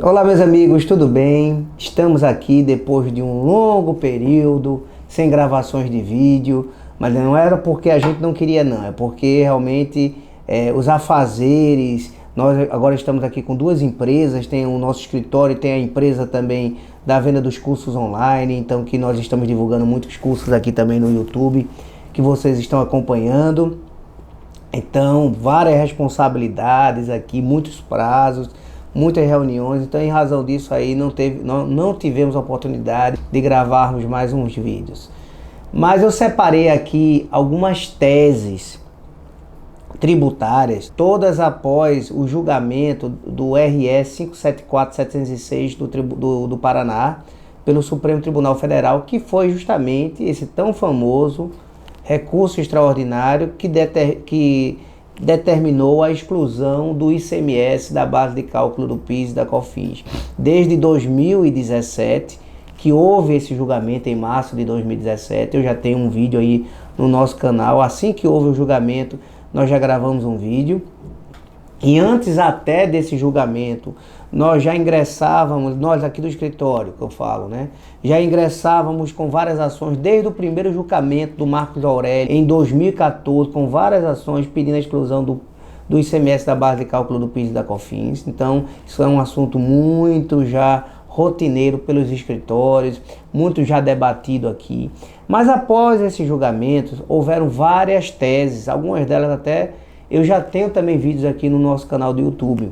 Olá, meus amigos, tudo bem? Estamos aqui depois de um longo período sem gravações de vídeo, mas não era porque a gente não queria, não, é porque realmente os afazeres. Nós agora estamos aqui com duas empresas, tem o nosso escritório, tem a empresa também da venda dos cursos online, então que nós estamos divulgando muitos cursos aqui também no YouTube, que vocês estão acompanhando. Então, várias responsabilidades aqui, muitos prazos, muitas reuniões, então em razão disso aí não tivemos a oportunidade de gravarmos mais uns vídeos. Mas eu separei aqui algumas teses tributárias, todas após o julgamento do RS 574/706 do Paraná, pelo Supremo Tribunal Federal, que foi justamente esse tão famoso recurso extraordinário que determinou a exclusão do ICMS da base de cálculo do PIS e da COFINS. Desde 2017, que houve esse julgamento em março de 2017, eu já tenho um vídeo aí no nosso canal. Assim que houve o julgamento, nós já gravamos um vídeo. E antes até desse julgamento, nós já ingressávamos, nós aqui do escritório, que eu falo, né? Já ingressávamos com várias ações, desde o primeiro julgamento do Marcos Aurélio, em 2014, com várias ações pedindo a exclusão do ICMS da base de cálculo do PIS e da COFINS. Então, isso é um assunto muito já rotineiro pelos escritórios, muito já debatido aqui. Mas após esses julgamentos, houveram várias teses, algumas delas até eu já tenho também vídeos aqui no nosso canal do YouTube.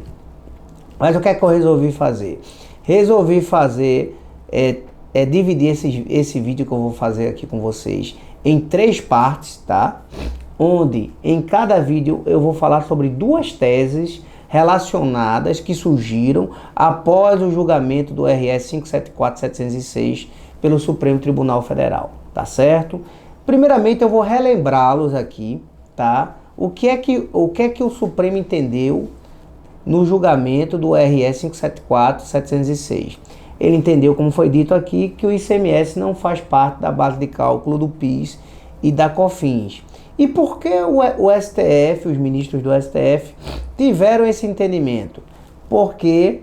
Mas o que é que eu resolvi fazer? Resolvi fazer, dividir esse vídeo que eu vou fazer aqui com vocês em 3 partes, tá? Onde em cada vídeo eu vou falar sobre 2 teses relacionadas que surgiram após o julgamento do RS 574/706 pelo Supremo Tribunal Federal, tá certo? Primeiramente eu vou relembrá-los aqui, tá? O que é que o Supremo entendeu no julgamento do RS 574/706? Ele entendeu, como foi dito aqui, que o ICMS não faz parte da base de cálculo do PIS e da COFINS. E por que o STF, os ministros do STF, tiveram esse entendimento? Porque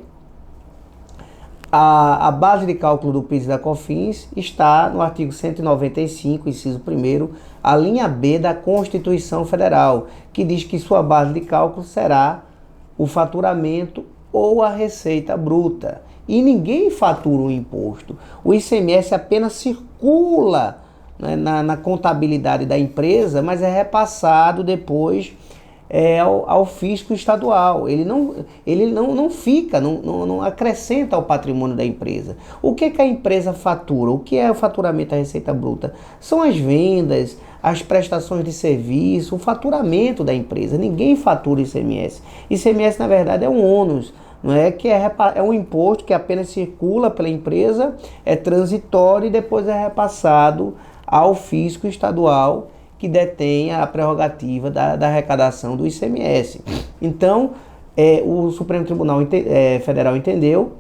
a base de cálculo do PIS e da COFINS está no artigo 195, inciso 1º, a linha B da Constituição Federal, que diz que sua base de cálculo será o faturamento ou a receita bruta. E ninguém fatura o imposto. O ICMS apenas circula, né, na contabilidade da empresa, mas é repassado depois ao fisco estadual. Ele não fica, não acrescenta ao patrimônio da empresa. O que a empresa fatura? O que é o faturamento da receita bruta? São as vendas, as prestações de serviço, o faturamento da empresa. Ninguém fatura ICMS. ICMS, na verdade, é um ônus, não é? Que é um imposto que apenas circula pela empresa, é transitório e depois é repassado ao fisco estadual, que detém a prerrogativa da arrecadação do ICMS. Então, o Supremo Tribunal Federal entendeu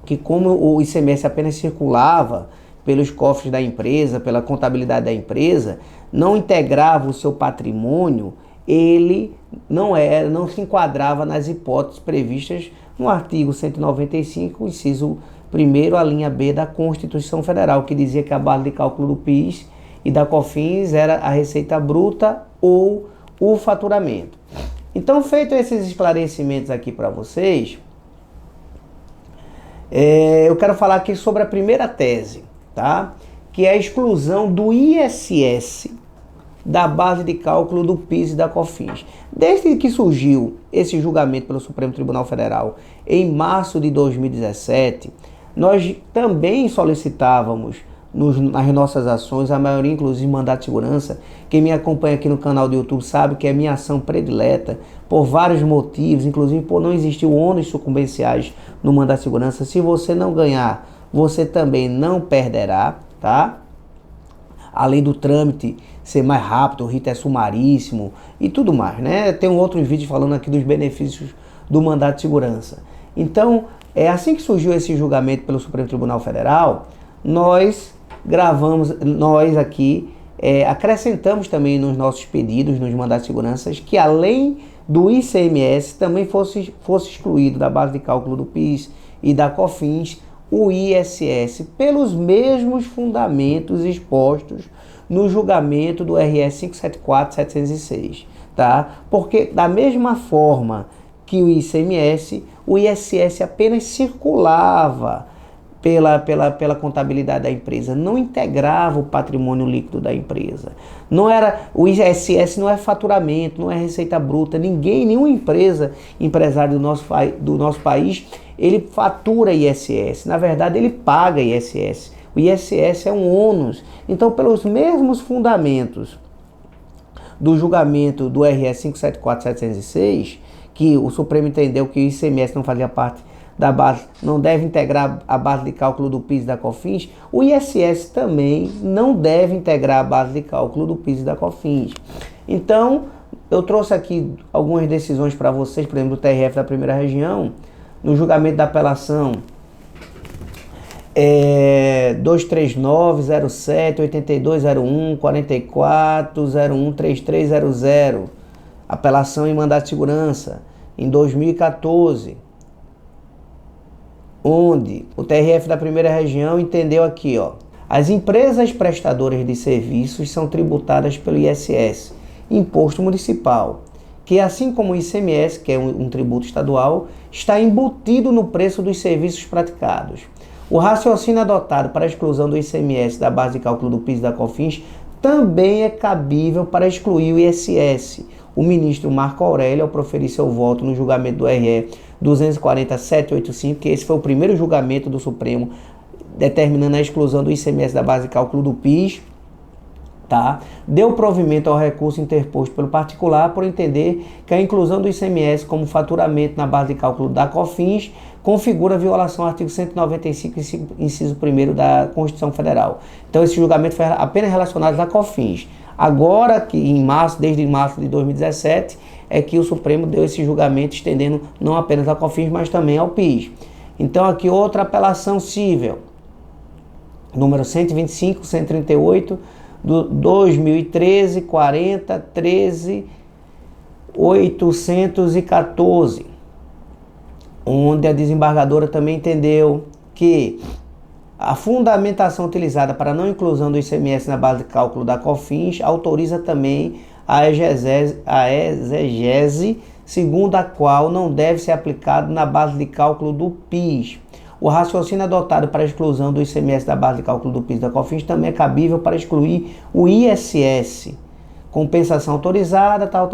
que, como o ICMS apenas circulava pelos cofres da empresa, pela contabilidade da empresa, não integrava o seu patrimônio, ele não se enquadrava nas hipóteses previstas no artigo 195, inciso 1º, a linha B da Constituição Federal, que dizia que a base de cálculo do PIS e da COFINS era a receita bruta ou o faturamento. Então, feito esses esclarecimentos aqui para vocês, eu quero falar aqui sobre a primeira tese, tá? Que é a exclusão do ISS da base de cálculo do PIS e da COFINS. Desde que surgiu esse julgamento pelo Supremo Tribunal Federal em março de 2017, nós também solicitávamos nas nossas ações, a maioria inclusive mandato de segurança. Quem me acompanha aqui no canal do YouTube sabe que é minha ação predileta por vários motivos, inclusive por não existir ônus sucumbenciais no mandato de segurança. Se você não ganhar, você também não perderá, tá? Além do trâmite ser mais rápido, o rito é sumaríssimo e tudo mais, né? Tem um outro vídeo falando aqui dos benefícios do mandato de segurança. Então, assim que surgiu esse julgamento pelo Supremo Tribunal Federal, nós aqui acrescentamos também nos nossos pedidos, nos mandatos de segurança, que além do ICMS também fosse excluído da base de cálculo do PIS e da COFINS o ISS pelos mesmos fundamentos expostos no julgamento do RS 574/706, tá? Porque da mesma forma que o ICMS, o ISS apenas circulava pela contabilidade da empresa, não integrava o patrimônio líquido da empresa. Não era, o ISS não é faturamento, não é receita bruta, nenhuma empresa, empresário do nosso país, ele fatura ISS. Na verdade, ele paga ISS. O ISS é um ônus. Então, pelos mesmos fundamentos do julgamento do RS 574/706, que o Supremo entendeu que o ICMS não fazia parte da base, não deve integrar a base de cálculo do PIS e da COFINS, o ISS também não deve integrar a base de cálculo do PIS e da COFINS. Então, eu trouxe aqui algumas decisões para vocês, por exemplo, do TRF da primeira região, no julgamento da apelação 23907 8201 4401 3300, apelação em mandado de segurança em 2014, onde o TRF da primeira região entendeu aqui, ó, as empresas prestadoras de serviços são tributadas pelo ISS, Imposto Municipal, que assim como o ICMS, que é um tributo estadual, está embutido no preço dos serviços praticados. O raciocínio adotado para a exclusão do ICMS da base de cálculo do PIS e da COFINS também é cabível para excluir o ISS. O ministro Marco Aurélio, ao proferir seu voto no julgamento do RE 240.785, que esse foi o primeiro julgamento do Supremo determinando a exclusão do ICMS da base de cálculo do PIS, tá? Deu provimento ao recurso interposto pelo particular por entender que a inclusão do ICMS como faturamento na base de cálculo da COFINS configura violação ao artigo 195, inciso 1º da Constituição Federal. Então esse julgamento foi apenas relacionado à COFINS. Agora, que desde março de 2017, é que o Supremo deu esse julgamento estendendo não apenas a COFINS, mas também ao PIS. Então aqui outra apelação cível, número 125.138, do 2013, 40, 13, 814, onde a desembargadora também entendeu que a fundamentação utilizada para a não inclusão do ICMS na base de cálculo da COFINS autoriza também a exegese segundo a qual não deve ser aplicado na base de cálculo do PIS. O raciocínio adotado para a exclusão do ICMS da base de cálculo do PIS e da COFINS também é cabível para excluir o ISS, compensação autorizada, tal.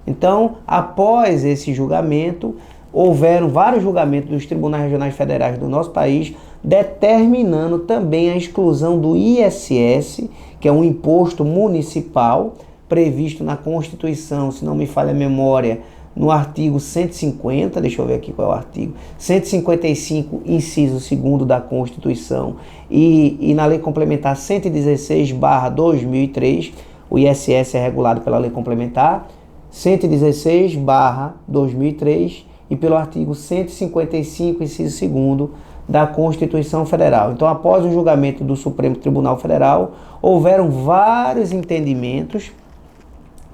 Então, após esse julgamento, houveram vários julgamentos dos tribunais regionais federais do nosso país determinando também a exclusão do ISS, que é um imposto municipal previsto na Constituição, se não me falha a memória, no artigo 150, deixa eu ver aqui qual é o artigo, 155, inciso 2º da Constituição, e na Lei Complementar 116/2003, o ISS é regulado pela Lei Complementar 116/2003 e pelo artigo 155, inciso 2º da Constituição Federal. Então, após o julgamento do Supremo Tribunal Federal, houveram vários entendimentos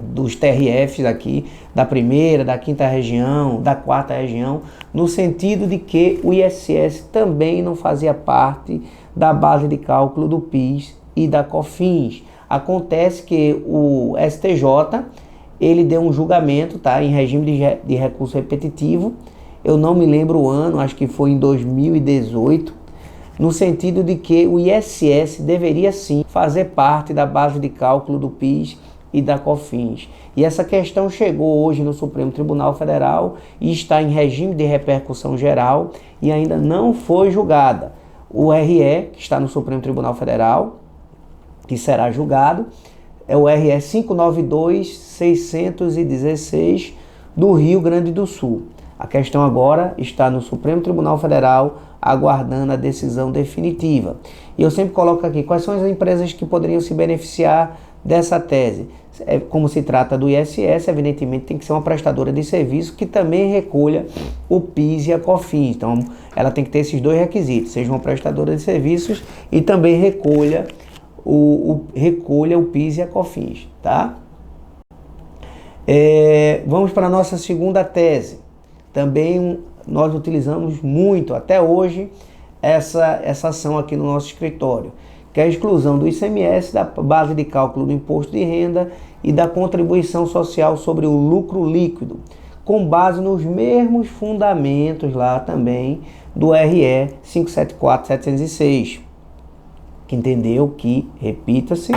dos TRFs aqui, da primeira, da quinta região, da quarta região, no sentido de que o ISS também não fazia parte da base de cálculo do PIS e da COFINS. Acontece que o STJ, ele deu um julgamento, tá, em regime de recurso repetitivo, eu não me lembro o ano, acho que foi em 2018, no sentido de que o ISS deveria sim fazer parte da base de cálculo do PIS e da COFINS. E essa questão chegou hoje no Supremo Tribunal Federal e está em regime de repercussão geral e ainda não foi julgada. O RE, que está no Supremo Tribunal Federal, que será julgado, é o RE 592.616 do Rio Grande do Sul. A questão agora está no Supremo Tribunal Federal, aguardando a decisão definitiva. E eu sempre coloco aqui quais são as empresas que poderiam se beneficiar dessa tese. Como se trata do ISS, evidentemente tem que ser uma prestadora de serviço que também recolha o PIS e a COFINS. Então, ela tem que ter esses dois requisitos, seja uma prestadora de serviços e também recolha o PIS e a COFINS, tá? Vamos para a nossa segunda tese. Também nós utilizamos muito, até hoje, essa ação aqui no nosso escritório, que é a exclusão do ICMS, da base de cálculo do imposto de renda e da contribuição social sobre o lucro líquido, com base nos mesmos fundamentos lá também do RE 574/706, que entendeu que, repita-se,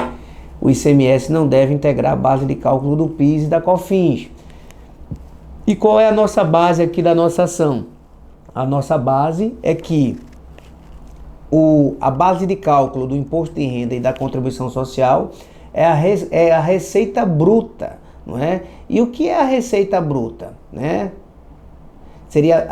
o ICMS não deve integrar a base de cálculo do PIS e da COFINS. E qual é a nossa base aqui da nossa ação? A nossa base é que a base de cálculo do imposto de renda e da contribuição social é a receita bruta, não é? E o que é a receita bruta, né? Seria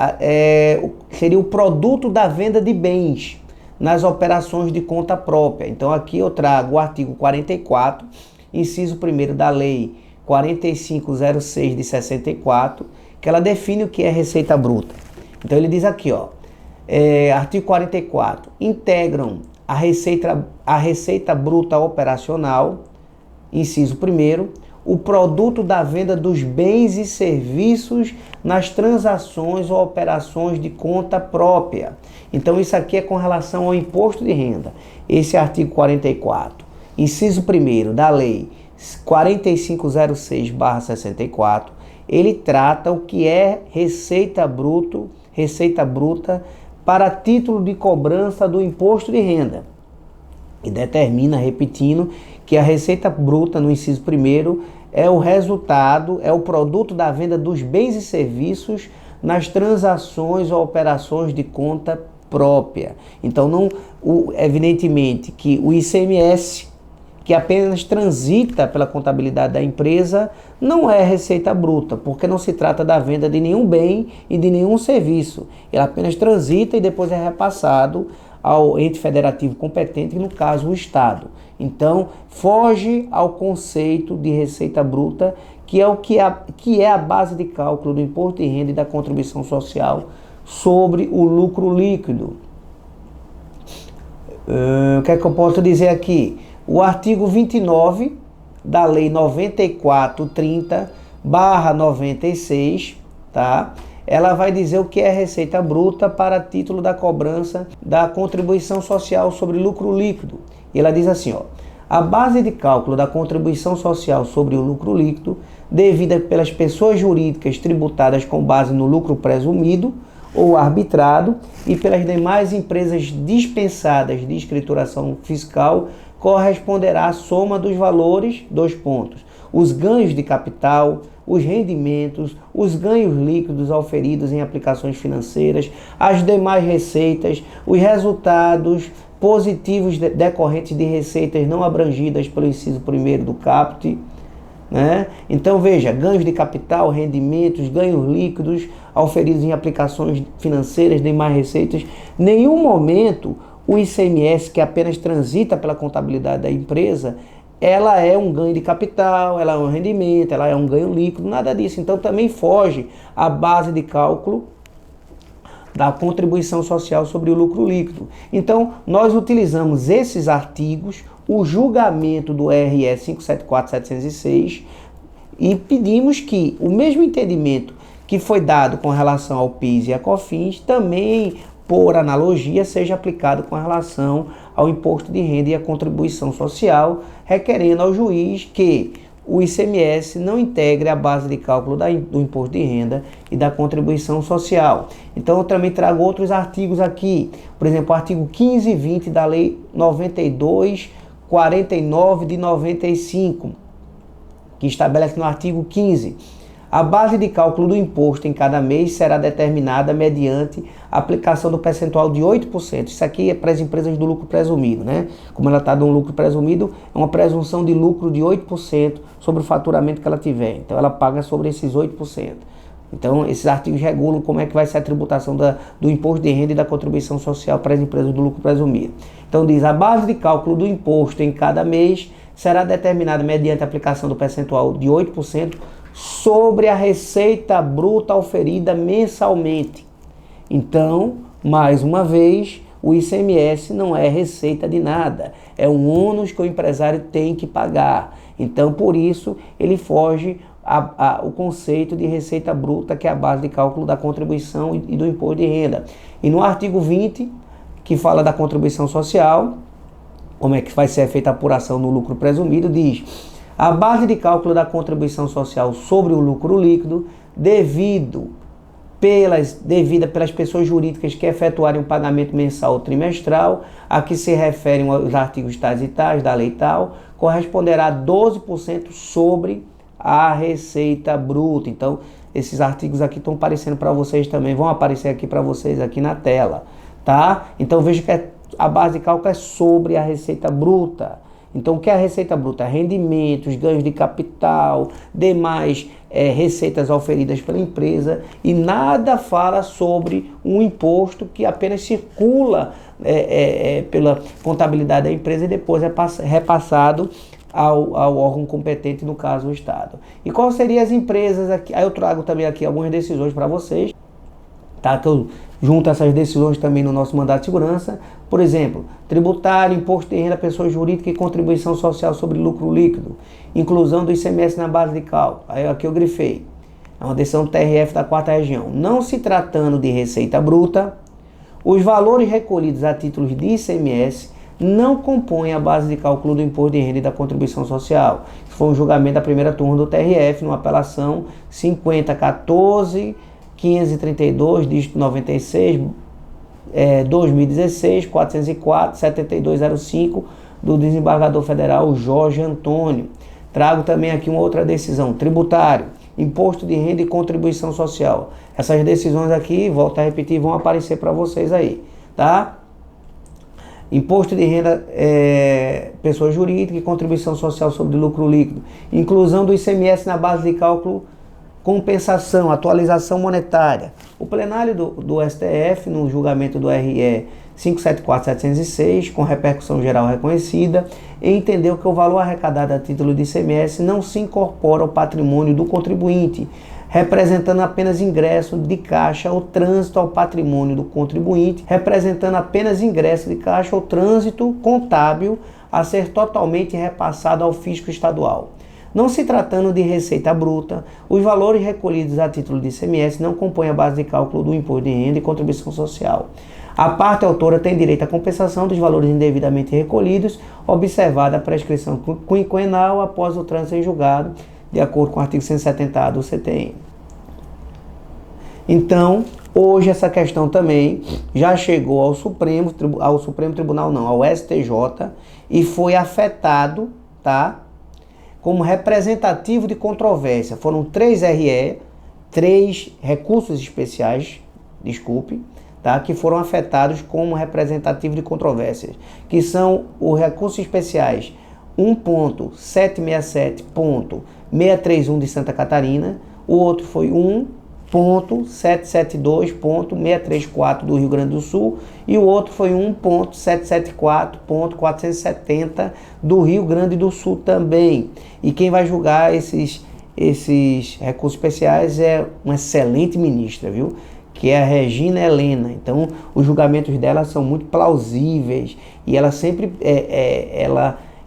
o produto da venda de bens nas operações de conta própria. Então aqui eu trago o artigo 44, inciso 1º da Lei 4506 de 64, que ela define o que é receita bruta. Então ele diz aqui, ó, artigo 44, integram a receita bruta operacional, inciso 1º, o produto da venda dos bens e serviços nas transações ou operações de conta própria. Então isso aqui é com relação ao imposto de renda. Esse artigo 44, inciso 1º da Lei 4506/64, ele trata o que é receita bruta para título de cobrança do imposto de renda. E determina, repetindo, que a receita bruta, no inciso 1º, é o resultado, é o produto da venda dos bens e serviços nas transações ou operações de conta própria. Então, evidentemente que o ICMS, que apenas transita pela contabilidade da empresa, não é receita bruta, porque não se trata da venda de nenhum bem e de nenhum serviço. Ele apenas transita e depois é repassado ao ente federativo competente, no caso o Estado. Então, foge ao conceito de receita bruta, que é a base de cálculo do imposto de renda e da contribuição social sobre o lucro líquido. O que é que eu posso dizer aqui? O artigo 29 da Lei 9430/96, tá? Ela vai dizer o que é receita bruta para título da cobrança da contribuição social sobre lucro líquido. E ela diz assim, ó, a base de cálculo da contribuição social sobre o lucro líquido, devida pelas pessoas jurídicas tributadas com base no lucro presumido ou arbitrado e pelas demais empresas dispensadas de escrituração fiscal, corresponderá à soma dos valores, os ganhos de capital, os rendimentos, os ganhos líquidos auferidos em aplicações financeiras, as demais receitas, os resultados positivos decorrentes de receitas não abrangidas pelo inciso 1º do caput, né? Então veja, ganhos de capital, rendimentos, ganhos líquidos auferidos em aplicações financeiras, demais receitas. Nenhum momento o ICMS, que apenas transita pela contabilidade da empresa, ela é um ganho de capital, ela é um rendimento, ela é um ganho líquido, nada disso. Então também foge à base de cálculo da contribuição social sobre o lucro líquido. Então nós utilizamos esses artigos, o julgamento do RE 574/706, e pedimos que o mesmo entendimento que foi dado com relação ao PIS e a COFINS também, por analogia, seja aplicado com relação ao imposto de renda e à contribuição social, requerendo ao juiz que o ICMS não integre a base de cálculo do imposto de renda e da contribuição social. Então eu também trago outros artigos aqui, por exemplo, o artigo 15 e 20 da Lei 9249 de 95, que estabelece no artigo 15: a base de cálculo do imposto em cada mês será determinada mediante a aplicação do percentual de 8%. Isso aqui é para as empresas do lucro presumido, né? Como ela está no lucro presumido, é uma presunção de lucro de 8% sobre o faturamento que ela tiver. Então ela paga sobre esses 8%. Então esses artigos regulam como é que vai ser a tributação do imposto de renda e da contribuição social para as empresas do lucro presumido. Então diz, a base de cálculo do imposto em cada mês será determinada mediante a aplicação do percentual de 8% sobre a receita bruta oferida mensalmente. Então, mais uma vez, o ICMS não é receita de nada, é um ônus que o empresário tem que pagar. Então, por isso, ele foge o conceito de receita bruta, que é a base de cálculo da contribuição e do imposto de renda. E no artigo 20, que fala da contribuição social, como é que vai ser feita a apuração no lucro presumido, diz: a base de cálculo da contribuição social sobre o lucro líquido, devida pelas pessoas jurídicas que efetuarem um pagamento mensal ou trimestral, a que se referem os artigos tais e tais da lei tal, corresponderá a 12% sobre a receita bruta. Então, esses artigos aqui estão aparecendo para vocês também, vão aparecer aqui para vocês aqui na tela, tá? Então, veja que a base de cálculo é sobre a receita bruta. Então, o que é a receita bruta? Rendimentos, ganhos de capital, demais receitas oferidas pela empresa, e nada fala sobre um imposto que apenas circula pela contabilidade da empresa e depois é repassado ao órgão competente, no caso o Estado. E quais seriam as empresas aqui? Aí eu trago também aqui algumas decisões para vocês, tá? Que eu junto essas decisões também no nosso mandato de segurança. Por exemplo, tributário, imposto de renda, pessoa jurídica e contribuição social sobre lucro líquido, inclusão do ICMS na base de cálculo. Aí aqui eu grifei. É uma decisão do TRF da 4ª região. Não se tratando de receita bruta, os valores recolhidos a títulos de ICMS não compõem a base de cálculo do imposto de renda e da contribuição social. Isso foi um julgamento da primeira turma do TRF, numa apelação 5014-532, dígito 96, 2016, 404, 7205, do desembargador federal Jorge Antônio. Trago também aqui uma outra decisão, tributário, imposto de renda e contribuição social. Essas decisões aqui, volto a repetir, vão aparecer para vocês aí, tá? Imposto de renda, pessoa jurídica e contribuição social sobre lucro líquido. Inclusão do ICMS na base de cálculo, compensação, atualização monetária. O plenário do STF, no julgamento do RE 574706, com repercussão geral reconhecida, entendeu que o valor arrecadado a título de ICMS não se incorpora ao patrimônio do contribuinte, representando apenas ingresso de caixa ou trânsito ao patrimônio do contribuinte, representando apenas ingresso de caixa ou trânsito contábil a ser totalmente repassado ao fisco estadual. Não se tratando de receita bruta, os valores recolhidos a título de ICMS não compõem a base de cálculo do imposto de renda e contribuição social. A parte autora tem direito à compensação dos valores indevidamente recolhidos, observada a prescrição quinquenal após o trânsito em julgado, de acordo com o artigo 170A do CTN. Então, hoje essa questão também já chegou ao Supremo Tribunal não, ao STJ, e foi afetado, tá? Como representativo de controvérsia. Foram 3 recursos especiais, tá? Que foram afetados como representativo de controvérsias, que são os recursos especiais 1.767.631 de Santa Catarina, o outro foi 1.772.634 do Rio Grande do Sul e o outro foi 1.774.470 do Rio Grande do Sul também. E quem vai julgar esses recursos especiais é uma excelente ministra, viu? Que é a Regina Helena. Então, os julgamentos dela são muito plausíveis e ela sempre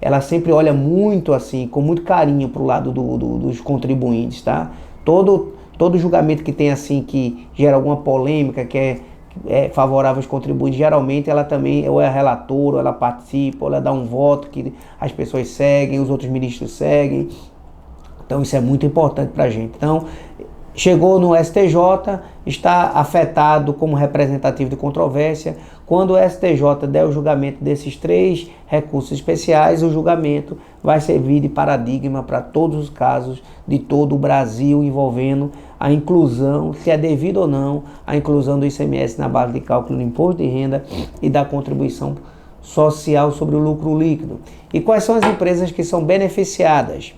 ela sempre olha muito assim, com muito carinho para o lado dos contribuintes, tá? Todo julgamento que tem assim, que gera alguma polêmica, que é favorável aos contribuintes, geralmente ela também ou é relatora, ou ela participa, ou ela dá um voto que as pessoas seguem, os outros ministros seguem. Então isso é muito importante para a gente. Então, chegou no STJ, está afetado como representativo de controvérsia. Quando o STJ der o julgamento desses 3 recursos especiais, o julgamento vai servir de paradigma para todos os casos de todo o Brasil envolvendo a inclusão, se é devido ou não, a inclusão do ICMS na base de cálculo do imposto de renda e da contribuição social sobre o lucro líquido. E quais são as empresas que são beneficiadas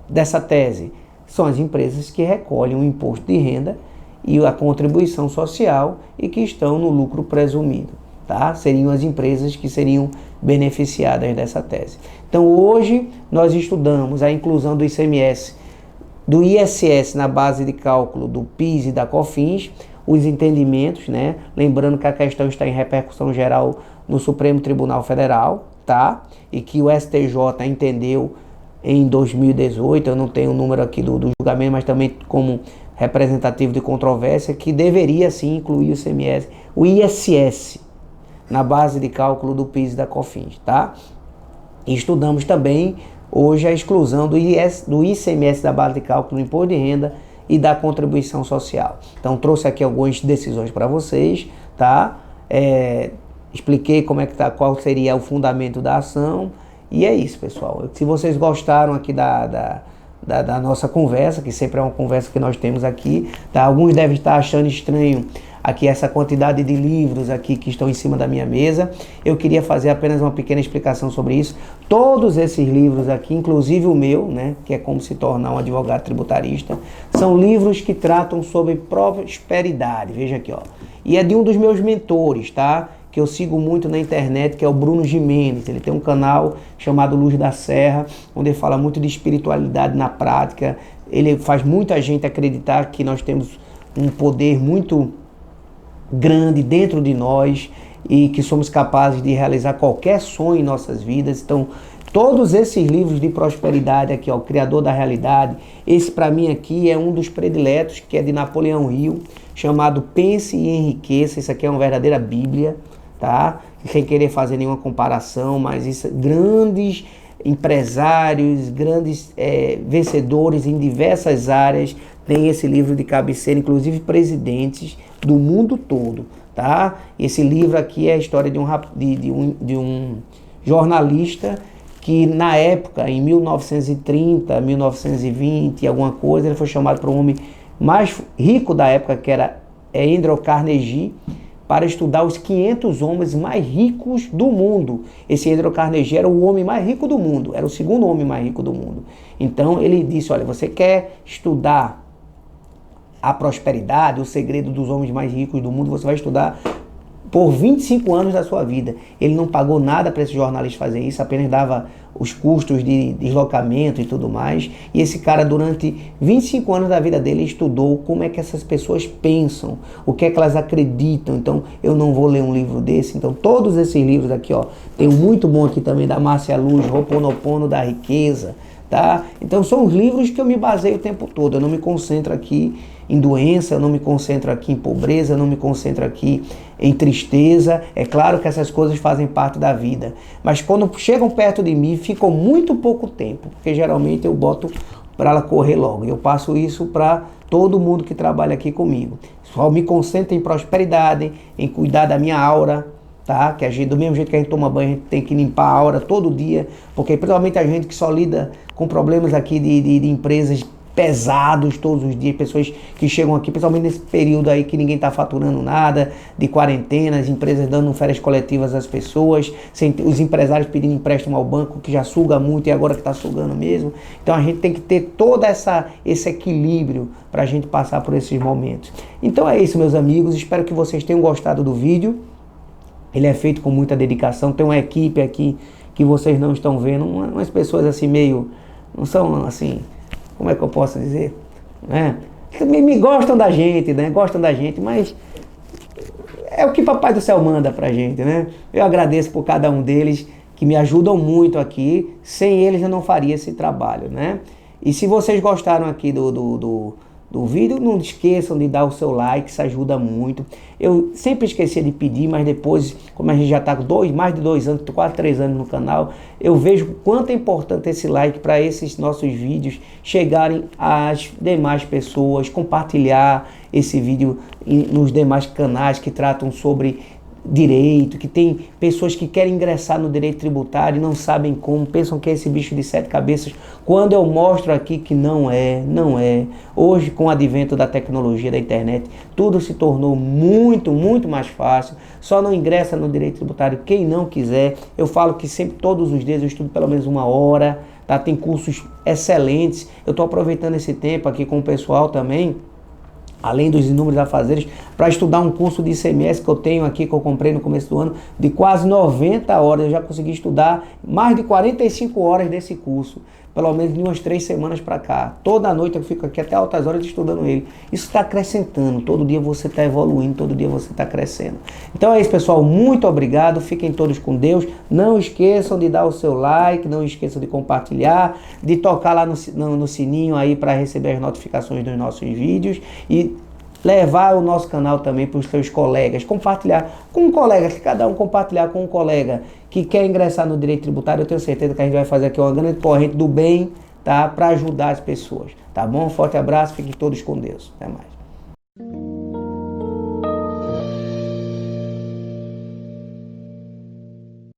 dessa tese? São as empresas que recolhem o imposto de renda e a contribuição social e que estão no lucro presumido, tá? Seriam as empresas que seriam beneficiadas dessa tese. Então hoje nós estudamos a inclusão do ICMS, do ISS na base de cálculo do PIS e da COFINS, os entendimentos, né? Lembrando que a questão está em repercussão geral no Supremo Tribunal Federal, tá? E que o STJ entendeu em 2018, eu não tenho o número aqui do julgamento, mas também como representativo de controvérsia, que deveria sim incluir o ISS na base de cálculo do PIS e da COFINS, tá? E estudamos também hoje a exclusão do ICMS da base de cálculo do imposto de renda e da contribuição social. Então trouxe aqui algumas decisões para vocês, tá? Expliquei como é que tá, qual seria o fundamento da ação, e é isso, pessoal. Se vocês gostaram aqui da nossa conversa, que sempre é uma conversa que nós temos aqui, tá? Alguns devem estar achando estranho aqui essa quantidade de livros aqui que estão em cima da minha mesa. Eu queria fazer apenas uma pequena explicação sobre isso. Todos esses livros aqui, inclusive o meu, né, que é Como se tornar um advogado tributarista, são livros que tratam sobre prosperidade. Veja aqui, ó. E é de um dos meus mentores, tá? Que eu sigo muito na internet, que é o Bruno Gimenez. Ele tem um canal chamado Luz da Serra, onde ele fala muito de espiritualidade na prática. Ele faz muita gente acreditar que nós temos um poder muito grande dentro de nós e que somos capazes de realizar qualquer sonho em nossas vidas. Então, todos esses livros de prosperidade aqui, ó, o Criador da Realidade, esse para mim aqui é um dos prediletos, que é de Napoleão Hill, chamado Pense e Enriqueça. Isso aqui é uma verdadeira Bíblia, tá? Sem querer fazer nenhuma comparação, mas isso, grandes empresários, grandes vencedores em diversas áreas têm esse livro de cabeceira, inclusive presidentes do mundo todo, tá? Esse livro aqui é a história de um jornalista que na época, em 1930, 1920, alguma coisa, ele foi chamado para o homem mais rico da época, que era Andrew Carnegie, para estudar os 500 homens mais ricos do mundo. Esse Andrew Carnegie era o homem mais rico do mundo, era o segundo homem mais rico do mundo. Então ele disse, olha, você quer estudar a prosperidade, o segredo dos homens mais ricos do mundo, você vai estudar por 25 anos da sua vida. Ele não pagou nada para esse jornalista fazer isso, apenas dava os custos de deslocamento e tudo mais. E esse cara, durante 25 anos da vida dele, estudou como é que essas pessoas pensam, o que é que elas acreditam. Então, eu não vou ler um livro desse. Então, todos esses livros aqui, ó, tem um muito bom aqui também da Márcia Luz, Ho'oponopono da Riqueza, tá? Então, são os livros que eu me baseio o tempo todo. Eu não me concentro aqui em doença, eu não me concentro aqui em pobreza, eu não me concentro aqui em tristeza. É claro que essas coisas fazem parte da vida, mas quando chegam perto de mim, ficam muito pouco tempo, porque geralmente eu boto para ela correr logo. Eu passo isso para todo mundo que trabalha aqui comigo. Só me concentro em prosperidade, em cuidar da minha aura, tá? Que a gente, do mesmo jeito que a gente toma banho, a gente tem que limpar a aura todo dia, porque principalmente a gente que só lida com problemas aqui de empresas pesados todos os dias, pessoas que chegam aqui, principalmente nesse período aí que ninguém está faturando nada, de quarentena, as empresas dando férias coletivas às pessoas, os empresários pedindo empréstimo ao banco, que já suga muito e agora que está sugando mesmo. Então a gente tem que ter todo esse equilíbrio para a gente passar por esses momentos. Então é isso, meus amigos, espero que vocês tenham gostado do vídeo. Ele é feito com muita dedicação, tem uma equipe aqui que vocês não estão vendo, umas pessoas assim meio, não são assim, como é que eu posso dizer, né? Me gostam da gente, né? Gostam da gente, mas é o que Papai do Céu manda pra gente, né? Eu agradeço por cada um deles, que me ajudam muito aqui. Sem eles eu não faria esse trabalho, né? E se vocês gostaram aqui do vídeo, não esqueçam de dar o seu like, isso ajuda muito. Eu sempre esquecia de pedir, mas depois, como a gente já está com mais de 2 anos, quase 3 anos no canal, eu vejo o quanto é importante esse like para esses nossos vídeos chegarem às demais pessoas, compartilhar esse vídeo nos demais canais que tratam sobre direito, que tem pessoas que querem ingressar no direito tributário e não sabem como, pensam que é esse bicho de 7 cabeças, quando eu mostro aqui que não é. Hoje, com o advento da tecnologia, da internet, tudo se tornou muito, muito mais fácil. Só não ingressa no direito tributário quem não quiser. Eu falo que sempre, todos os dias, eu estudo pelo menos 1 hora, tá? Tem cursos excelentes. Eu estou aproveitando esse tempo aqui com o pessoal também, além dos inúmeros afazeres, para estudar um curso de ICMS que eu tenho aqui, que eu comprei no começo do ano, de quase 90 horas. Eu já consegui estudar mais de 45 horas desse curso, pelo menos de umas 3 semanas para cá. Toda noite eu fico aqui até altas horas estudando ele. Isso está acrescentando, todo dia você está evoluindo, todo dia você está crescendo. Então é isso, pessoal, muito obrigado, fiquem todos com Deus. Não esqueçam de dar o seu like, não esqueçam de compartilhar, de tocar lá no sininho aí para receber as notificações dos nossos vídeos e levar o nosso canal também para os seus colegas, compartilhar com um colega, que cada um compartilhar com um colega que quer ingressar no direito tributário. Eu tenho certeza que a gente vai fazer aqui uma grande corrente do bem, tá? Para ajudar as pessoas, tá bom? Um forte abraço, fiquem todos com Deus. Até mais.